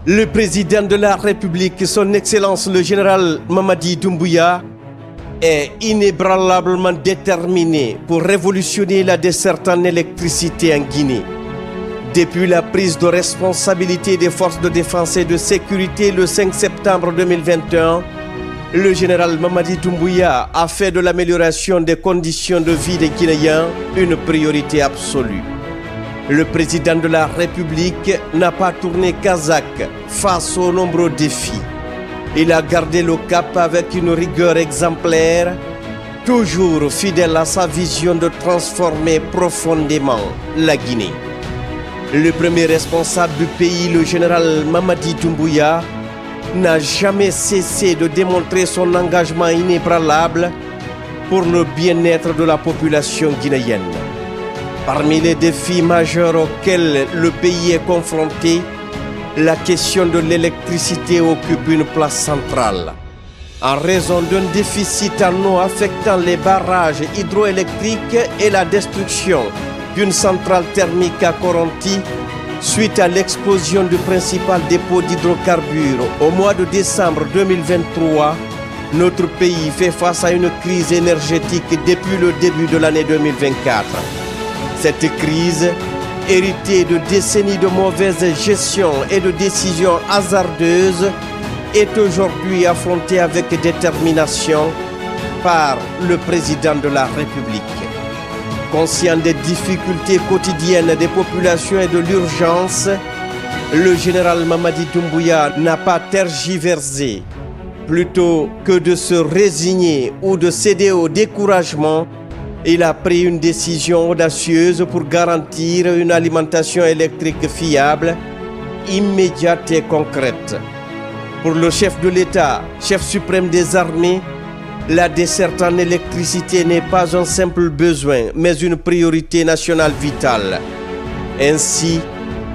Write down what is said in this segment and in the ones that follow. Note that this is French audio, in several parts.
Le président de la République, son Excellence le général Mamadi Doumbouya, est inébranlablement déterminé pour révolutionner la desserte en électricité en Guinée. Depuis la prise de responsabilité des forces de défense et de sécurité le 5 septembre 2021, le général Mamadi Doumbouya a fait de l'amélioration des conditions de vie des Guinéens une priorité absolue. Le président de la République n'a pas tourné Kazakh face aux nombreux défis. Il a gardé le cap avec une rigueur exemplaire, toujours fidèle à sa vision de transformer profondément la Guinée. Le premier responsable du pays, le général Mamadi Doumbouya, n'a jamais cessé de démontrer son engagement inébranlable pour le bien-être de la population guinéenne. Parmi les défis majeurs auxquels le pays est confronté, la question de l'électricité occupe une place centrale. En raison d'un déficit en eau affectant les barrages hydroélectriques et la destruction d'une centrale thermique à Koronti, suite à l'explosion du principal dépôt d'hydrocarbures au mois de décembre 2023, notre pays fait face à une crise énergétique depuis le début de l'année 2024. Cette crise, héritée de décennies de mauvaise gestion et de décisions hasardeuses, est aujourd'hui affrontée avec détermination par le président de la République. Conscient des difficultés quotidiennes des populations et de l'urgence, le général Mamadi Doumbouya n'a pas tergiversé. Plutôt que de se résigner ou de céder au découragement, il a pris une décision audacieuse pour garantir une alimentation électrique fiable, immédiate et concrète. Pour le chef de l'État, chef suprême des armées, la desserte en électricité n'est pas un simple besoin, mais une priorité nationale vitale. Ainsi,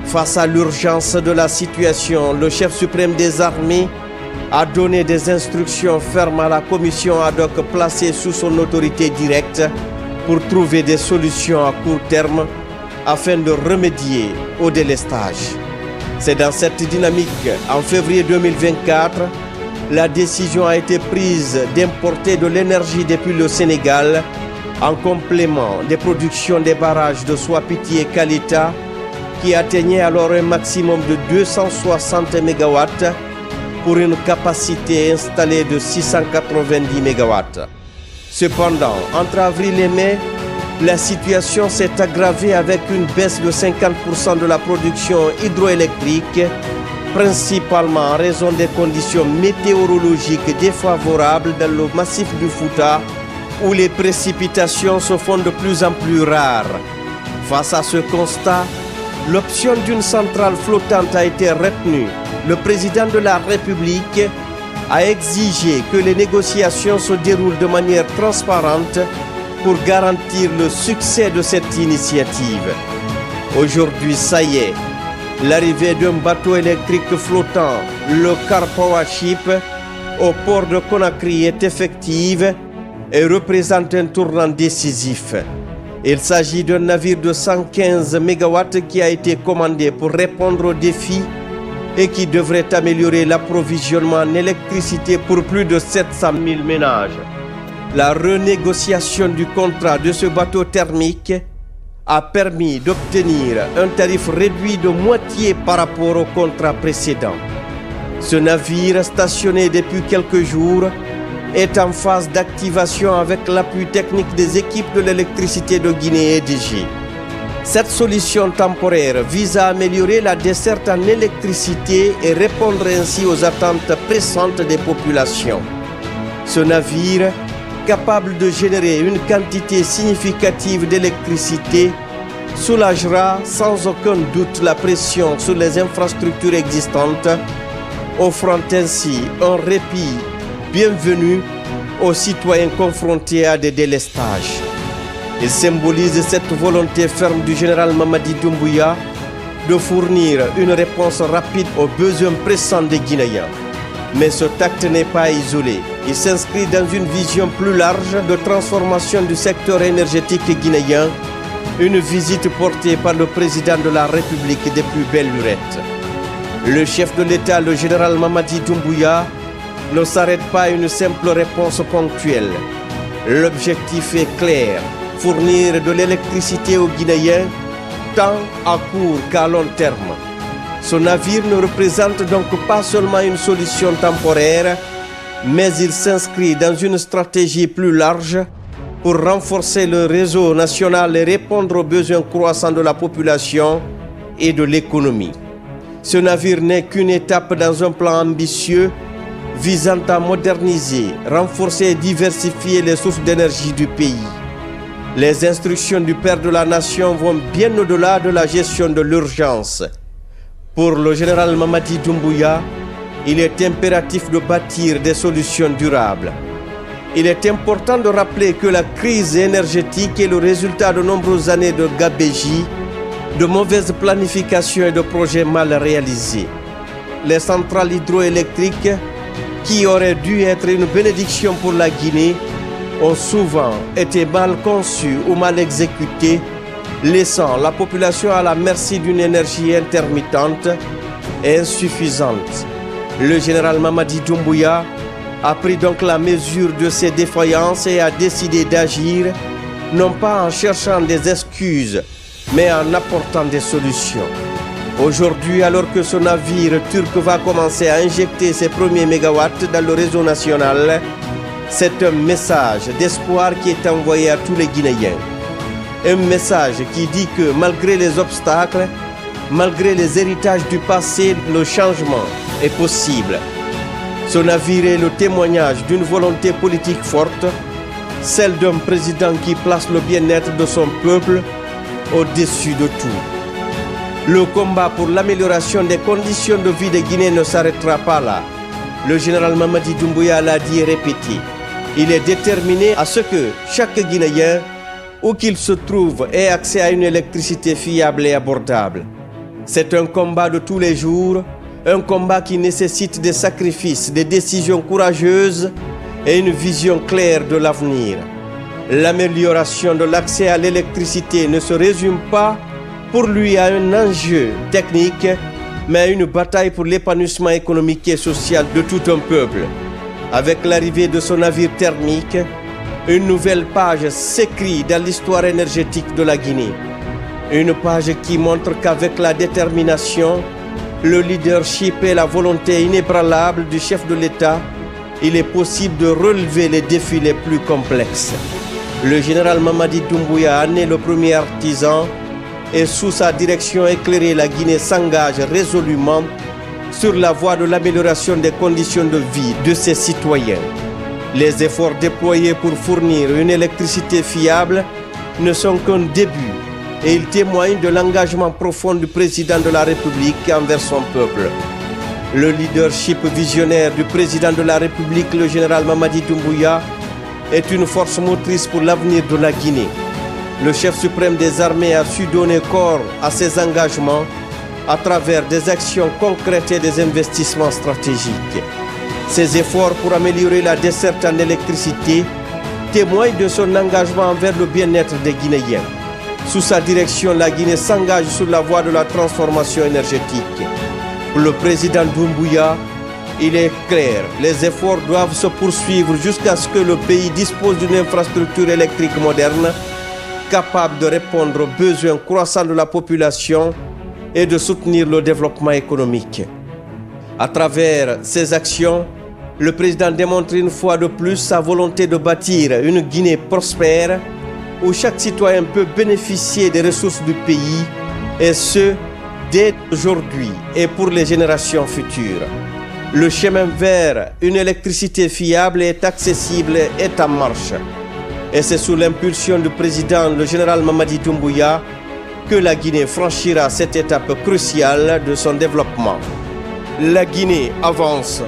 face à l'urgence de la situation, le chef suprême des armées a donné des instructions fermes à la commission ad hoc placée sous son autorité directe pour trouver des solutions à court terme afin de remédier au délestage. C'est dans cette dynamique, en février 2024, la décision a été prise d'importer de l'énergie depuis le Sénégal en complément des productions des barrages de Swapiti et Kalita qui atteignaient alors un maximum de 260 MW pour une capacité installée de 690 MW. Cependant, entre avril et mai, la situation s'est aggravée avec une baisse de 50% de la production hydroélectrique, principalement en raison des conditions météorologiques défavorables dans le massif du Fouta, où les précipitations se font de plus en plus rares. Face à ce constat, l'option d'une centrale flottante a été retenue. Le président de la République a exigé que les négociations se déroulent de manière transparente pour garantir le succès de cette initiative. Aujourd'hui, ça y est, l'arrivée d'un bateau électrique flottant, le Car Power Ship, au port de Conakry est effective et représente un tournant décisif. Il s'agit d'un navire de 115 MW qui a été commandé pour répondre aux défis et qui devrait améliorer l'approvisionnement en électricité pour plus de 700 000 ménages. La renégociation du contrat de ce bateau thermique a permis d'obtenir un tarif réduit de moitié par rapport au contrat précédent. Ce navire, stationné depuis quelques jours, est en phase d'activation avec l'appui technique des équipes de l'électricité de Guinée EDG. Cette solution temporaire vise à améliorer la desserte en électricité et répondre ainsi aux attentes pressantes des populations. Ce navire, capable de générer une quantité significative d'électricité, soulagera sans aucun doute la pression sur les infrastructures existantes, offrant ainsi un répit bienvenu aux citoyens confrontés à des délestages. Il symbolise cette volonté ferme du général Mamadi Doumbouya de fournir une réponse rapide aux besoins pressants des Guinéens. Mais ce acte n'est pas isolé. Il s'inscrit dans une vision plus large de transformation du secteur énergétique guinéen, une visite portée par le président de la République des plus belles lurettes. Le chef de l'État, le général Mamadi Doumbouya, ne s'arrête pas à une simple réponse ponctuelle. L'objectif est clair, fournir de l'électricité aux Guinéens, tant à court qu'à long terme. Son navire ne représente donc pas seulement une solution temporaire, mais il s'inscrit dans une stratégie plus large pour renforcer le réseau national et répondre aux besoins croissants de la population et de l'économie. Ce navire n'est qu'une étape dans un plan ambitieux visant à moderniser, renforcer et diversifier les sources d'énergie du pays. Les instructions du Père de la Nation vont bien au-delà de la gestion de l'urgence. Pour le général Mamadi Doumbouya, il est impératif de bâtir des solutions durables. Il est important de rappeler que la crise énergétique est le résultat de nombreuses années de gabegie, de mauvaise planification et de projets mal réalisés. Les centrales hydroélectriques, qui auraient dû être une bénédiction pour la Guinée, ont souvent été mal conçues ou mal exécutées, laissant la population à la merci d'une énergie intermittente et insuffisante. Le général Mamadi Doumbouya a pris donc la mesure de ces défaillances et a décidé d'agir, non pas en cherchant des excuses, mais en apportant des solutions. Aujourd'hui, alors que ce navire turc va commencer à injecter ses premiers mégawatts dans le réseau national, c'est un message d'espoir qui est envoyé à tous les Guinéens. Un message qui dit que malgré les obstacles, malgré les héritages du passé, le changement est possible. Ce navire est le témoignage d'une volonté politique forte, celle d'un président qui place le bien-être de son peuple au-dessus de tout. Le combat pour l'amélioration des conditions de vie des Guinéens ne s'arrêtera pas là. Le général Mamadi Doumbouya l'a dit et répété. Il est déterminé à ce que chaque Guinéen, où qu'il se trouve, ait accès à une électricité fiable et abordable. C'est un combat de tous les jours, un combat qui nécessite des sacrifices, des décisions courageuses et une vision claire de l'avenir. L'amélioration de l'accès à l'électricité ne se résume pas pour lui à un enjeu technique, mais à une bataille pour l'épanouissement économique et social de tout un peuple. Avec l'arrivée de son navire thermique, une nouvelle page s'écrit dans l'histoire énergétique de la Guinée. Une page qui montre qu'avec la détermination, le leadership et la volonté inébranlable du chef de l'État, il est possible de relever les défis les plus complexes. Le général Mamadi Doumbouya en est le premier artisan et sous sa direction éclairée, la Guinée s'engage résolument sur la voie de l'amélioration des conditions de vie de ses citoyens. Les efforts déployés pour fournir une électricité fiable ne sont qu'un début et ils témoignent de l'engagement profond du président de la République envers son peuple. Le leadership visionnaire du président de la République, le général Mamadi Doumbouya, est une force motrice pour l'avenir de la Guinée. Le chef suprême des armées a su donner corps à ses engagements à travers des actions concrètes et des investissements stratégiques. Ses efforts pour améliorer la desserte en électricité témoignent de son engagement envers le bien-être des Guinéens. Sous sa direction, la Guinée s'engage sur la voie de la transformation énergétique. Pour le président Doumbouya, il est clair, les efforts doivent se poursuivre jusqu'à ce que le pays dispose d'une infrastructure électrique moderne, capable de répondre aux besoins croissants de la population et de soutenir le développement économique. À travers ces actions, le président démontre une fois de plus sa volonté de bâtir une Guinée prospère où chaque citoyen peut bénéficier des ressources du pays, et ce, dès aujourd'hui et pour les générations futures. Le chemin vers une électricité fiable et accessible est en marche. Et c'est sous l'impulsion du président, le général Mamadi Doumbouya, que la Guinée franchira cette étape cruciale de son développement. La Guinée avance,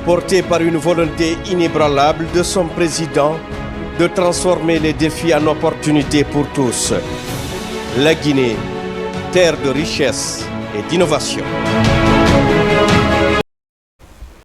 portée par une volonté inébranlable de son président de transformer les défis en opportunités pour tous. La Guinée, terre de richesse et d'innovation.